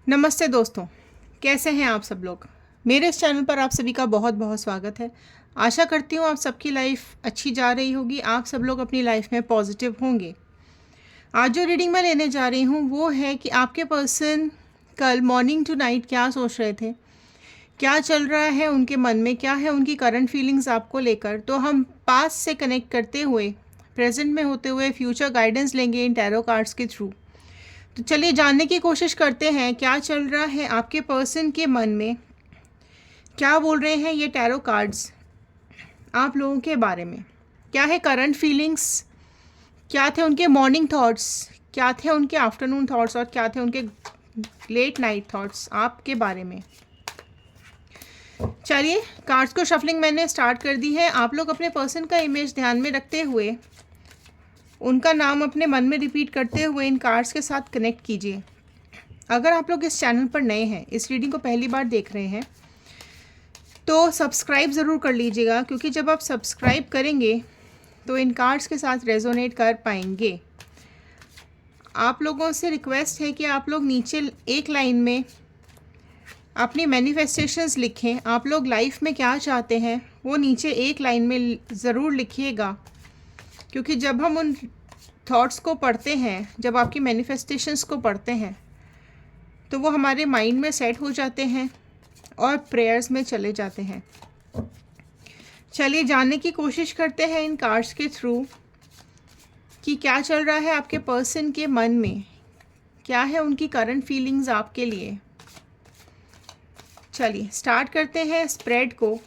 नमस्ते दोस्तों, कैसे हैं आप सब लोग। मेरे इस चैनल पर आप सभी का बहुत बहुत स्वागत है। आशा करती हूँ आप सबकी लाइफ अच्छी जा रही होगी, आप सब लोग अपनी लाइफ में पॉजिटिव होंगे। आज जो रीडिंग मैं लेने जा रही हूँ वो है कि आपके पर्सन कल मॉर्निंग टू नाइट क्या सोच रहे थे, क्या चल रहा है उनके मन में, क्या है उनकी करंट फीलिंग्स आपको लेकर। तो हम पास्ट से कनेक्ट करते हुए प्रेजेंट में होते हुए फ्यूचर गाइडेंस लेंगे इन टैरो कार्ड्स के थ्रू। तो चलिए जानने की कोशिश करते हैं क्या चल रहा है आपके पर्सन के मन में, क्या बोल रहे हैं ये टैरो कार्ड्स आप लोगों के बारे में, क्या है करंट फीलिंग्स, क्या थे उनके मॉर्निंग थॉट्स, क्या थे उनके आफ्टरनून थॉट्स और क्या थे उनके लेट नाइट थॉट्स आपके बारे में। चलिए कार्ड्स को शफलिंग मैंने स्टार्ट कर दी है। आप लोग अपने पर्सन का इमेज ध्यान में रखते हुए उनका नाम अपने मन में रिपीट करते हुए इन कार्ड्स के साथ कनेक्ट कीजिए। अगर आप लोग इस चैनल पर नए हैं, इस रीडिंग को पहली बार देख रहे हैं, तो सब्सक्राइब ज़रूर कर लीजिएगा, क्योंकि जब आप सब्सक्राइब करेंगे तो इन कार्ड्स के साथ रेजोनेट कर पाएंगे। आप लोगों से रिक्वेस्ट है कि आप लोग नीचे एक लाइन में अपनी मैनिफेस्टेशंस लिखें। आप लोग लाइफ में क्या चाहते हैं वो नीचे एक लाइन में ज़रूर लिखिएगा, क्योंकि जब हम उन थॉट्स को पढ़ते हैं, जब आपकी मैनिफेस्टेशंस को पढ़ते हैं, तो वो हमारे माइंड में सेट हो जाते हैं और प्रेयर्स में चले जाते हैं। चलिए जानने की कोशिश करते हैं इन कार्ड्स के थ्रू कि क्या चल रहा है आपके पर्सन के मन में, क्या है उनकी करंट फीलिंग्स आपके लिए। चलिए स्टार्ट करते हैं स्प्रेड को।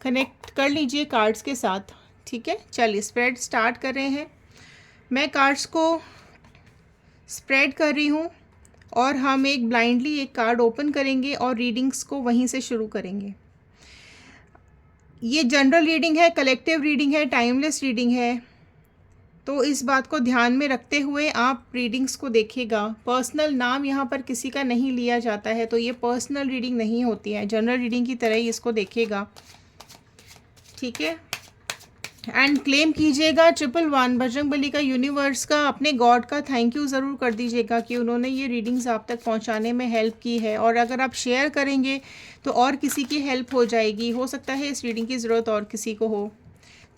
कनेक्ट कर लीजिए कार्ड्स के साथ, ठीक है। चलिए स्प्रेड स्टार्ट कर रहे हैं। मैं कार्ड्स को स्प्रेड कर रही हूँ और हम एक ब्लाइंडली एक कार्ड ओपन करेंगे और रीडिंग्स को वहीं से शुरू करेंगे। ये जनरल रीडिंग है, कलेक्टिव रीडिंग है, टाइमलेस रीडिंग है, तो इस बात को ध्यान में रखते हुए आप रीडिंग्स को देखिएगा। पर्सनल नाम यहाँ पर किसी का नहीं लिया जाता है, तो ये पर्सनल रीडिंग नहीं होती है, जनरल रीडिंग की तरह ही इसको देखिएगा, ठीक है। एंड क्लेम कीजिएगा 111 बजरंगबली का, यूनिवर्स का, अपने गॉड का थैंक यू ज़रूर कर दीजिएगा कि उन्होंने ये रीडिंग्स आप तक पहुंचाने में हेल्प की है। और अगर आप शेयर करेंगे तो और किसी की हेल्प हो जाएगी, हो सकता है इस रीडिंग की ज़रूरत और किसी को हो।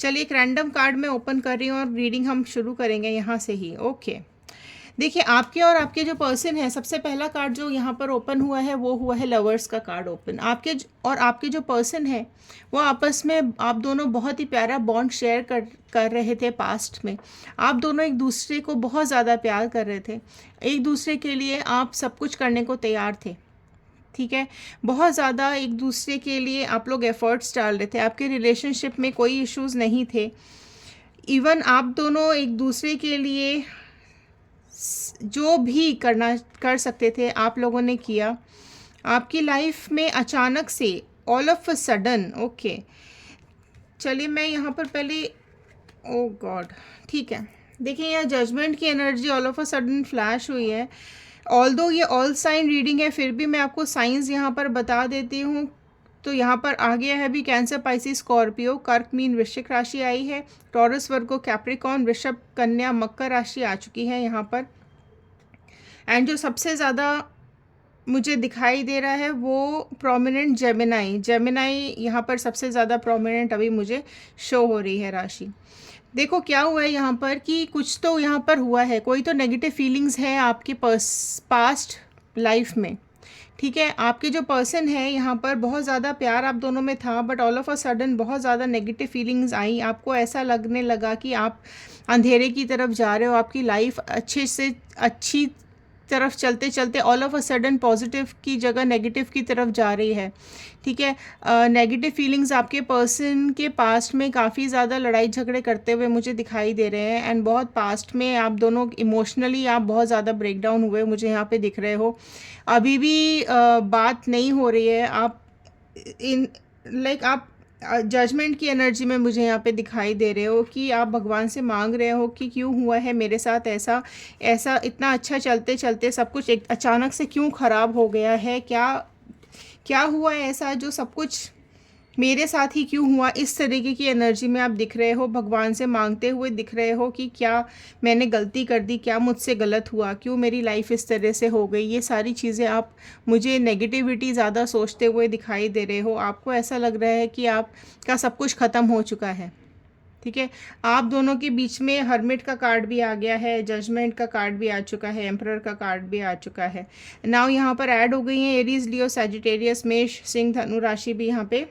चलिए एक रैंडम कार्ड मैं ओपन कर रही हूँ और रीडिंग हम शुरू करेंगे यहाँ से ही। ओके, देखिए आपके और आपके जो पर्सन है, सबसे पहला कार्ड जो यहाँ पर ओपन हुआ है वो हुआ है लवर्स का कार्ड ओपन। आपके और आपके जो पर्सन है वो आपस में आप दोनों बहुत ही प्यारा बॉन्ड शेयर कर रहे थे पास्ट में। आप दोनों एक दूसरे को बहुत ज़्यादा प्यार कर रहे थे, एक दूसरे के लिए आप सब कुछ करने को तैयार थे, ठीक है। बहुत ज़्यादा एक दूसरे के लिए आप लोग एफर्ट्स डाल रहे थे, आपके रिलेशनशिप में कोई इश्यूज़ नहीं थे। इवन आप दोनों एक दूसरे के लिए जो भी कर सकते थे आप लोगों ने किया। आपकी लाइफ में अचानक से all of a sudden, okay चलिए मैं यहाँ पर पहले, ओ गॉड, ठीक है। देखिए यहाँ जजमेंट की energy all of a sudden flash हुई है। ऑल्दो ये ऑल साइन रीडिंग है, फिर भी मैं आपको साइंस यहाँ पर बता देती हूँ। तो यहाँ पर आ गया है भी कैंसर, पाइसिस, स्कॉर्पियो, कर्क, मीन, वृश्चिक राशि आई है, टॉरस, वर्गो, कैप्रिकॉर्न, वृषभ, कन्या, मकर राशि आ चुकी है यहाँ पर। एंड जो सबसे ज़्यादा मुझे दिखाई दे रहा है वो प्रोमिनेंट जेमिनाई यहाँ पर सबसे ज़्यादा प्रोमिनेंट अभी मुझे शो हो रही है राशि। देखो क्या हुआ है यहाँ पर कि कुछ तो यहाँ पर हुआ है, कोई तो नेगेटिव फीलिंग्स है आपके पास्ट लाइफ में, ठीक है। आपके जो पर्सन है यहाँ पर बहुत ज़्यादा प्यार आप दोनों में था, but all of a sudden बहुत ज़्यादा नेगेटिव फीलिंग्स आई। आपको ऐसा लगने लगा कि आप अंधेरे की तरफ जा रहे हो, आपकी लाइफ अच्छे से अच्छी तरफ चलते चलते all of a sudden positive की जगह नेगेटिव की तरफ जा रही है, ठीक है। नेगेटिव फीलिंग्स आपके पर्सन के पास्ट में काफ़ी ज़्यादा लड़ाई झगड़े करते हुए मुझे दिखाई दे रहे हैं। एंड बहुत पास्ट में आप दोनों इमोशनली आप बहुत ज़्यादा ब्रेक डाउन हुए मुझे यहाँ पे दिख रहे हो। अभी भी बात नहीं हो रही है, आप इन लाइक आप जजमेंट की एनर्जी में मुझे यहाँ पे दिखाई दे रहे हो कि आप भगवान से मांग रहे हो कि क्यों हुआ है मेरे साथ ऐसा, इतना अच्छा चलते चलते सब कुछ एक अचानक से क्यों ख़राब हो गया है, क्या क्या हुआ है ऐसा जो सब कुछ मेरे साथ ही क्यों हुआ, इस तरीके की एनर्जी में आप दिख रहे हो, भगवान से मांगते हुए दिख रहे हो कि क्या मैंने गलती कर दी, क्या मुझसे गलत हुआ, क्यों मेरी लाइफ इस तरह से हो गई। ये सारी चीज़ें आप मुझे नेगेटिविटी ज़्यादा सोचते हुए दिखाई दे रहे हो। आपको ऐसा लग रहा है कि आपका सब कुछ ख़त्म हो चुका है। ठीक है, आप दोनों के बीच में हर्मिट का कार्ड भी आ गया है, जजमेंट का कार्ड भी आ चुका है, एम्परर का कार्ड भी आ चुका है। नाउ यहाँ पर ऐड हो गई हैं एरीज, लियो, सैजिटेरियस, मेष, सिंह, धनु राशि भी यहाँ पे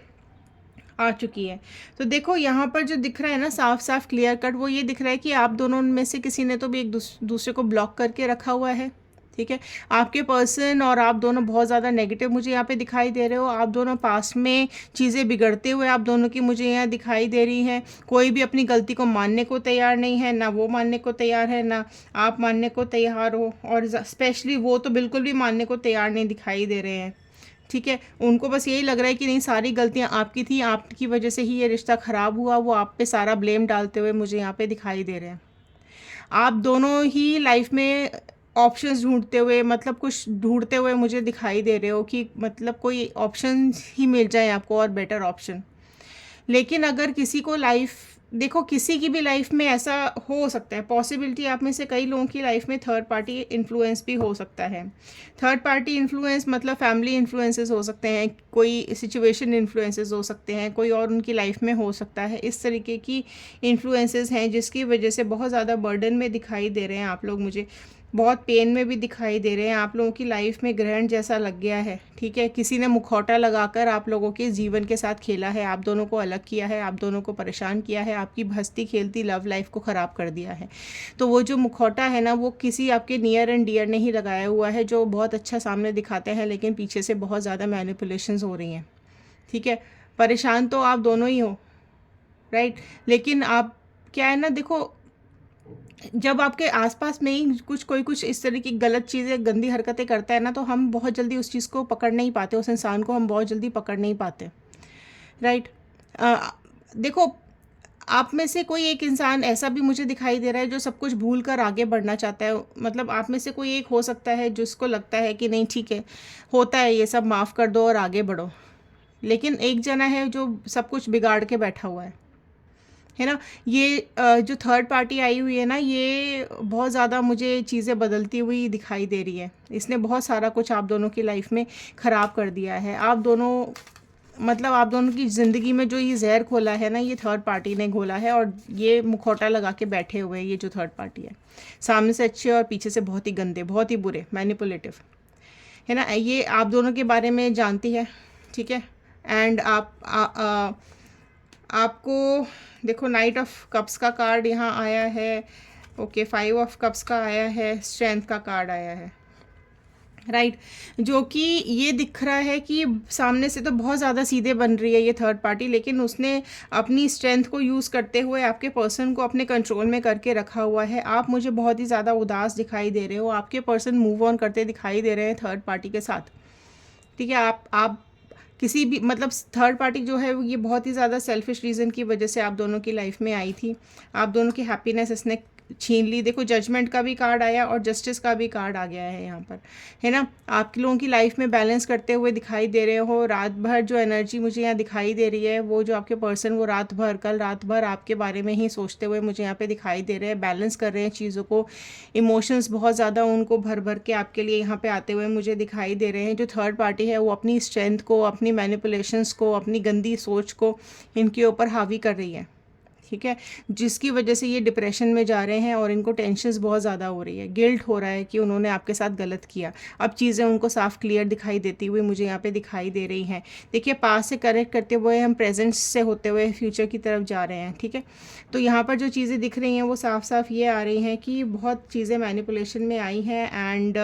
आ चुकी है। तो देखो यहाँ पर जो दिख रहा है ना साफ साफ क्लियर कट, वो ये दिख रहा है कि आप दोनों में से किसी ने तो भी एक दूसरे को ब्लॉक करके रखा हुआ है। ठीक है, आपके पर्सन और आप दोनों बहुत ज़्यादा नेगेटिव मुझे यहाँ पे दिखाई दे रहे हो। आप दोनों पास में चीज़ें बिगड़ते हुए आप दोनों की मुझे यहाँ दिखाई दे रही हैं। कोई भी अपनी गलती को मानने को तैयार नहीं है, ना वो मानने को तैयार है, ना आप मानने को तैयार हो, और स्पेशली वो तो बिल्कुल भी मानने को तैयार नहीं दिखाई दे रहे हैं। ठीक है, उनको बस यही लग रहा है कि नहीं, सारी गलतियां आपकी थी, आपकी वजह से ही ये रिश्ता ख़राब हुआ। वो आप पे सारा ब्लेम डालते हुए मुझे यहाँ पे दिखाई दे रहे हैं। आप दोनों ही लाइफ में ऑप्शंस ढूंढते हुए, मतलब कुछ ढूंढते हुए मुझे दिखाई दे रहे हो कि मतलब कोई ऑप्शन ही मिल जाए आपको और बेटर ऑप्शन। लेकिन अगर किसी को लाइफ, देखो किसी की भी लाइफ में ऐसा हो सकता है, पॉसिबिलिटी आप में से कई लोगों की लाइफ में थर्ड पार्टी इन्फ्लुएंस भी हो सकता है। थर्ड पार्टी इन्फ्लुएंस मतलब फैमिली इन्फ्लुएंसेस हो सकते हैं, कोई सिचुएशन इन्फ्लुएंसेस हो सकते हैं, कोई और उनकी लाइफ में हो सकता है। इस तरीके की इन्फ्लुएंसेस हैं जिसकी वजह से बहुत ज़्यादा बर्डन में दिखाई दे रहे हैं आप लोग, मुझे बहुत पेन में भी दिखाई दे रहे हैं। आप लोगों की लाइफ में ग्रहण जैसा लग गया है। ठीक है, किसी ने मुखौटा लगाकर आप लोगों के जीवन के साथ खेला है, आप दोनों को अलग किया है, आप दोनों को परेशान किया है, आपकी हंसती खेलती लव लाइफ को ख़राब कर दिया है। तो वो जो मुखौटा है ना, वो किसी आपके नियर एंड डियर ने ही लगाया हुआ है, जो बहुत अच्छा सामने दिखाते हैं लेकिन पीछे से बहुत ज़्यादा मैनिपुलेशंस हो रही हैं। ठीक है, परेशान तो आप दोनों ही हो, राइट। लेकिन आप क्या है ना, देखो जब आपके आसपास में ही कुछ इस तरह की गलत चीज़ें, गंदी हरकतें करता है ना, तो हम बहुत जल्दी उस चीज़ को पकड़ नहीं पाते, उस इंसान को हम बहुत जल्दी पकड़ नहीं पाते, राइट। देखो आप में से कोई एक इंसान ऐसा भी मुझे दिखाई दे रहा है जो सब कुछ भूल कर आगे बढ़ना चाहता है। मतलब आप में से कोई एक हो सकता है जिसको लगता है कि नहीं ठीक है, होता है ये सब, माफ़ कर दो और आगे बढ़ो। लेकिन एक जना है जो सब कुछ बिगाड़ के बैठा हुआ है ना। ये जो थर्ड पार्टी आई हुई है ना, ये बहुत ज़्यादा मुझे चीज़ें बदलती हुई दिखाई दे रही है। इसने बहुत सारा कुछ आप दोनों की लाइफ में ख़राब कर दिया है। आप दोनों, मतलब आप दोनों की ज़िंदगी में जो ये जहर खोला है ना, ये थर्ड पार्टी ने घोला है, और ये मुखौटा लगा के बैठे हुए हैं ये जो थर्ड पार्टी है। सामने से अच्छे और पीछे से बहुत ही गंदे, बहुत ही बुरे, मैनिपुलेटिव, है ना। ये आप दोनों के बारे में जानती है। ठीक है, एंड आपको देखो नाइट ऑफ कप्स का कार्ड यहाँ आया है, ओके, 5 ऑफ कप्स का आया है, स्ट्रेंथ का कार्ड आया है, राइट। जो कि ये दिख रहा है कि सामने से तो बहुत ज़्यादा सीधे बन रही है ये थर्ड पार्टी, लेकिन उसने अपनी स्ट्रेंथ को यूज़ करते हुए आपके पर्सन को अपने कंट्रोल में करके रखा हुआ है। आप मुझे बहुत ही ज़्यादा उदास दिखाई दे रहे हो, आपके पर्सन मूव ऑन करते दिखाई दे रहे हैं थर्ड पार्टी के साथ। ठीक है, आप किसी भी, मतलब थर्ड पार्टी जो है ये बहुत ही ज़्यादा सेल्फिश रीज़न की वजह से आप दोनों की लाइफ में आई थी। आप दोनों की हैप्पीनेस इसने छीन ली। देखो जजमेंट का भी कार्ड आया और जस्टिस का भी कार्ड आ गया है यहाँ पर, है ना। आप लोगों की लाइफ में बैलेंस करते हुए दिखाई दे रहे हो। रात भर जो एनर्जी मुझे यहाँ दिखाई दे रही है, वो जो आपके पर्सन, वो कल रात भर आपके बारे में ही सोचते हुए मुझे यहाँ पे दिखाई दे रहे हैं। बैलेंस कर रहे हैं चीज़ों को, इमोशंस बहुत ज़्यादा उनको भर भर के आपके लिए यहाँ पे आते हुए मुझे दिखाई दे रहे हैं। जो थर्ड पार्टी है वो अपनी स्ट्रेंथ को, अपनी मैनिपुलेशंस को, अपनी गंदी सोच को इनके ऊपर हावी कर रही है। ठीक है, जिसकी वजह से ये डिप्रेशन में जा रहे हैं और इनको टेंशन्स बहुत ज़्यादा हो रही है। गिल्ट हो रहा है कि उन्होंने आपके साथ गलत किया। अब चीज़ें उनको साफ क्लियर दिखाई देती हुई मुझे यहाँ पे दिखाई दे रही हैं। देखिए पास्ट से करेक्ट करते हुए हम प्रेजेंट से होते हुए फ्यूचर की तरफ जा रहे हैं। ठीक है, तो यहाँ पर जो चीज़ें दिख रही हैं वो साफ साफ ये आ रही हैं कि बहुत चीज़ें मैनिपुलेशन में आई हैं एंड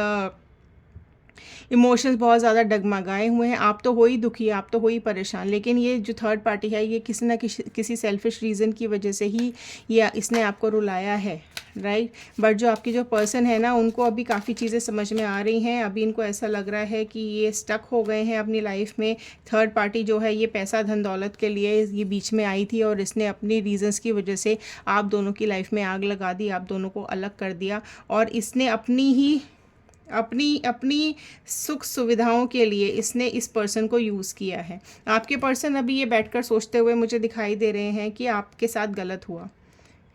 इमोशंस बहुत ज़्यादा डगमगाए हुए हैं। आप तो हो ही दुखी, आप तो हो ही परेशान, लेकिन ये जो थर्ड पार्टी है ये किसी ना किसी सेल्फिश रीज़न की वजह से ही ये इसने आपको रुलाया है, राइट। बट जो आपकी जो पर्सन है ना, उनको अभी काफ़ी चीज़ें समझ में आ रही हैं। अभी इनको ऐसा लग रहा है कि ये स्टक हो गए हैं अपनी लाइफ में। थर्ड पार्टी जो है ये पैसा धन दौलत के लिए ये बीच में आई थी और इसने अपनी रीजंस की वजह से आप दोनों की लाइफ में आग लगा दी, आप दोनों को अलग कर दिया, और इसने अपनी ही अपनी अपनी सुख सुविधाओं के लिए इसने इस पर्सन को यूज़ किया है। आपके पर्सन अभी ये बैठकर सोचते हुए मुझे दिखाई दे रहे हैं कि आपके साथ गलत हुआ,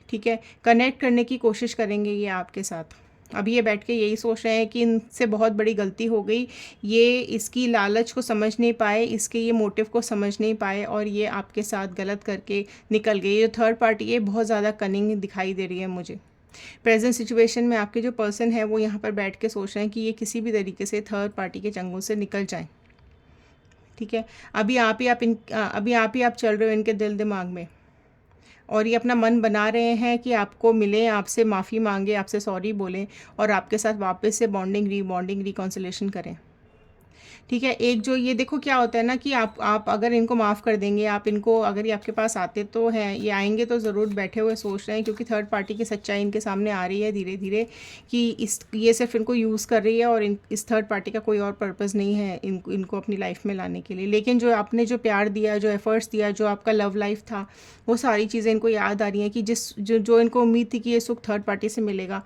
ठीक है। कनेक्ट करने की कोशिश करेंगे ये आपके साथ। अभी ये बैठ के यही सोच रहे हैं कि इनसे बहुत बड़ी गलती हो गई, ये इसकी लालच को समझ नहीं पाए, इसके ये मोटिव को समझ नहीं पाए और ये आपके साथ गलत करके निकल गए। ये थर्ड पार्टी है, बहुत ज़्यादा कनिंग दिखाई दे रही है मुझे। प्रेजेंट सिचुएशन में आपके जो पर्सन है वो यहाँ पर बैठ के सोच रहे हैं कि ये किसी भी तरीके से थर्ड पार्टी के चंगुल से निकल जाएं, ठीक है। अभी आप ही आप चल रहे हो इनके दिल दिमाग में, और ये अपना मन बना रहे हैं कि आपको मिलें, आपसे माफ़ी मांगे, आपसे सॉरी बोलें और आपके साथ वापस से बॉन्डिंग रिकॉन्सिलेशन करें, ठीक है। एक जो ये देखो क्या होता है ना कि आप अगर इनको माफ़ कर देंगे, आप इनको अगर ये आपके पास आते तो हैं, ये आएंगे तो ज़रूर बैठे हुए सोच रहे हैं, क्योंकि थर्ड पार्टी की सच्चाई इनके सामने आ रही है धीरे धीरे कि ये सिर्फ इनको यूज़ कर रही है और इस थर्ड पार्टी का कोई और पर्पज़ नहीं है इनको अपनी लाइफ में लाने के लिए। लेकिन जो आपने जो प्यार दिया, जो एफर्ट्स दिया, जो आपका लव लाइफ था, वो सारी चीज़ें इनको याद आ रही हैं कि जो इनको उम्मीद थी कि ये सुख थर्ड पार्टी से मिलेगा,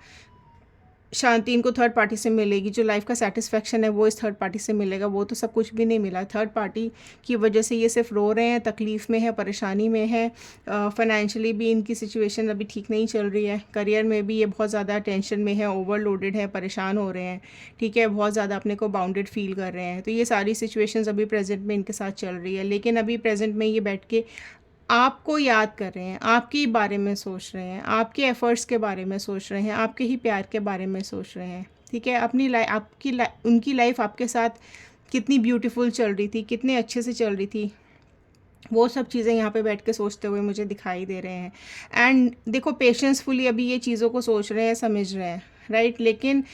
शांति इनको थर्ड पार्टी से मिलेगी, जो लाइफ का सेटिस्फेक्शन है वो इस थर्ड पार्टी से मिलेगा, वो तो सब कुछ भी नहीं मिला। थर्ड पार्टी की वजह से ये सिर्फ रो रहे हैं, तकलीफ़ में है, परेशानी में है। फाइनेंशियली भी इनकी सिचुएशन अभी ठीक नहीं चल रही है। करियर में भी ये बहुत ज़्यादा टेंशन में है, ओवरलोडेड है, परेशान हो रहे हैं, ठीक है। बहुत ज़्यादा अपने को बाउंडेड फील कर रहे हैं। तो ये सारी सिचुएशंस अभी प्रेजेंट में इनके साथ चल रही है। लेकिन अभी प्रेजेंट में ये बैठ के आपको याद कर रहे हैं, आपके बारे में सोच रहे हैं, आपके एफ़र्ट्स के बारे में सोच रहे हैं, आपके ही प्यार के बारे में सोच रहे हैं, ठीक है। अपनी उनकी लाइफ आपके साथ कितनी ब्यूटीफुल चल रही थी, कितने अच्छे से चल रही थी, वो सब चीज़ें यहाँ पे बैठ के सोचते हुए मुझे दिखाई दे रहे हैं। एंड देखो पेशेंसफुली अभी ये चीज़ों को सोच रहे हैं, समझ रहे हैं, राइट। लेकिन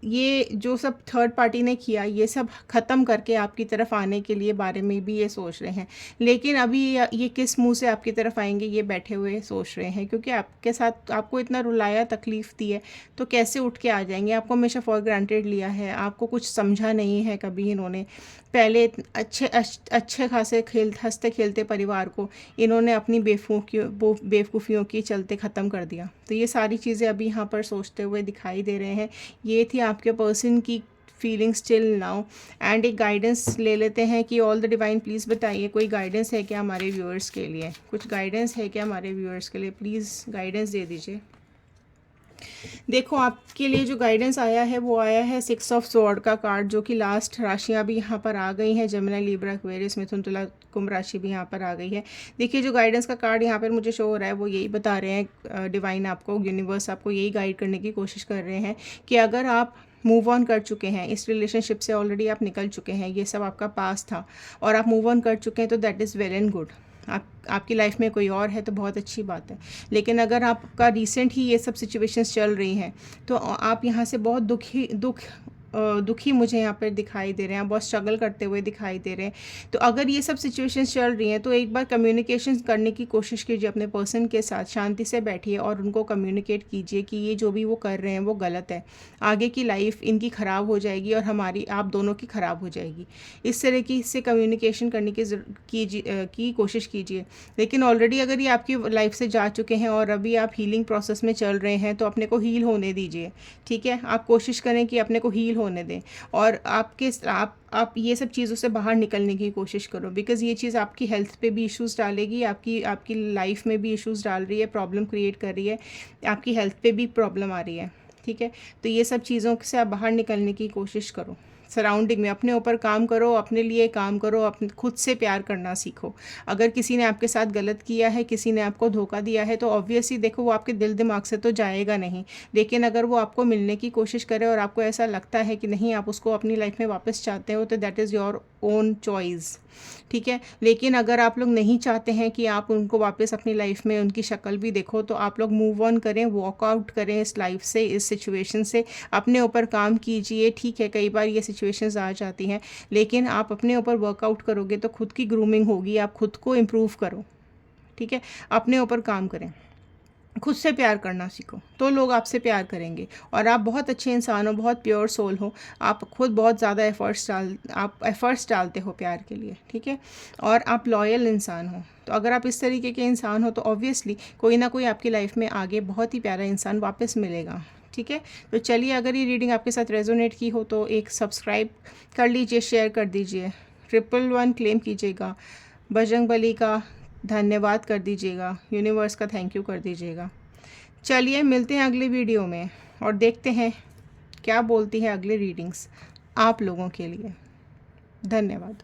ये जो सब थर्ड पार्टी ने किया, ये सब ख़त्म करके आपकी तरफ आने के लिए बारे में भी ये सोच रहे हैं। लेकिन अभी ये किस मुंह से आपकी तरफ आएंगे ये बैठे हुए सोच रहे हैं, क्योंकि आपके साथ आपको इतना रुलाया, तकलीफ़ दी है, तो कैसे उठ के आ जाएंगे। आपको हमेशा फॉर ग्रांटेड लिया है, आपको कुछ समझा नहीं है कभी इन्होंने। पहले अच्छे खासे हंसते खेलते परिवार को इन्होंने अपनी बेवकूफ़ियों के चलते ख़त्म कर दिया। तो ये सारी चीज़ें अभी यहाँ पर सोचते हुए दिखाई दे रहे हैं। ये थी आपके पर्सन की फीलिंग्स टिल नाउ। एंड एक गाइडेंस ले लेते हैं कि ऑल द डिवाइन प्लीज़ बताइए कोई गाइडेंस है क्या हमारे व्यूअर्स के लिए, कुछ गाइडेंस है क्या हमारे व्यूअर्स के लिए, प्लीज़ गाइडेंस दे दीजिए। देखो आपके लिए जो गाइडेंस आया है वो आया है 6 ऑफ स्वॉर्ड का कार्ड, जो कि लास्ट राशियाँ भी यहाँ पर आ गई हैं। जमिनी, लिब्रा, एक्वेरियस, मिथुन, तुला, कुंभ राशि भी यहाँ पर आ गई है। देखिए जो गाइडेंस का कार्ड यहाँ पर मुझे शो हो रहा है वो यही बता रहे हैं, डिवाइन आपको, यूनिवर्स आपको यही गाइड करने की कोशिश कर रहे हैं कि अगर आप मूव ऑन कर चुके हैं, इस रिलेशनशिप से ऑलरेडी आप निकल चुके हैं, ये सब आपका पास था और आप मूव ऑन कर चुके हैं, तो that is well and good. आपकी लाइफ में कोई और है तो बहुत अच्छी बात है। लेकिन अगर आपका रिसेंट ही ये सब सिचुएशंस चल रही हैं तो आप यहाँ से बहुत दुखी मुझे यहाँ पर दिखाई दे रहे हैं, बहुत स्ट्रगल करते हुए दिखाई दे रहे हैं। तो अगर ये सब सिचुएशंस चल रही हैं तो एक बार कम्युनिकेशन करने की कोशिश कीजिए अपने पर्सन के साथ, शांति से बैठिए और उनको कम्युनिकेट कीजिए कि ये जो भी वो कर रहे हैं वो गलत है, आगे की लाइफ इनकी ख़राब हो जाएगी और हमारी आप दोनों की ख़राब हो जाएगी। इस तरह की इससे कम्युनिकेशन करने की कोशिश कीजिए। लेकिन ऑलरेडी अगर ये आपकी लाइफ से जा चुके हैं और अभी आप हीलिंग प्रोसेस में चल रहे हैं तो अपने को हील होने दीजिए, ठीक है। आप कोशिश करें कि अपने को हील होने दें और आप ये सब चीज़ों से बाहर निकलने की कोशिश करो, बिकॉज़ ये चीज़ आपकी हेल्थ पे भी इश्यूज़ डालेगी, आपकी लाइफ में भी इश्यूज़ डाल रही है, प्रॉब्लम क्रिएट कर रही है, आपकी हेल्थ पे भी प्रॉब्लम आ रही है, ठीक है। तो ये सब चीज़ों से आप बाहर निकलने की कोशिश करो। सराउंडिंग में अपने ऊपर काम करो, अपने लिए काम करो, अपने खुद से प्यार करना सीखो। अगर किसी ने आपके साथ गलत किया है, किसी ने आपको धोखा दिया है, तो ऑब्वियसली देखो वो आपके दिल दिमाग से तो जाएगा नहीं। लेकिन अगर वो आपको मिलने की कोशिश करे और आपको ऐसा लगता है कि नहीं आप उसको अपनी लाइफ में वापस चाहते हो, तो that is your own choice, ठीक है। लेकिन अगर आप लोग नहीं चाहते हैं कि आप उनको वापस अपनी लाइफ में उनकी शक्ल भी देखो, तो आप लोग मूव ऑन करें, वॉकआउट करें इस लाइफ से, इस सिचुएशन से, अपने ऊपर काम कीजिए। ठीक है, कई बार ये सिचुएशंस आ जाती हैं, लेकिन आप अपने ऊपर वर्कआउट करोगे तो खुद की ग्रूमिंग होगी, आप खुद को इम्प्रूव करो, ठीक है। अपने ऊपर काम करें, खुद से प्यार करना सीखो, तो लोग आपसे प्यार करेंगे। और आप बहुत अच्छे इंसान हो, बहुत प्योर सोल हो, आप खुद बहुत ज़्यादा एफ़र्ट्स डालते हो प्यार के लिए, ठीक है। और आप लॉयल इंसान हो। तो अगर आप इस तरीके के इंसान हो तो ऑब्वियसली कोई ना कोई आपकी लाइफ में आगे बहुत ही प्यारा इंसान वापस मिलेगा, ठीक है। तो चलिए, अगर ये रीडिंग आपके साथ रेजोनेट की हो तो एक सब्सक्राइब कर लीजिए, शेयर कर दीजिए, 111 क्लेम कीजिएगा, बजरंगबली का धन्यवाद कर दीजिएगा, यूनिवर्स का थैंक यू कर दीजिएगा। चलिए मिलते हैं अगले वीडियो में और देखते हैं क्या बोलती है अगली रीडिंग्स आप लोगों के लिए। धन्यवाद।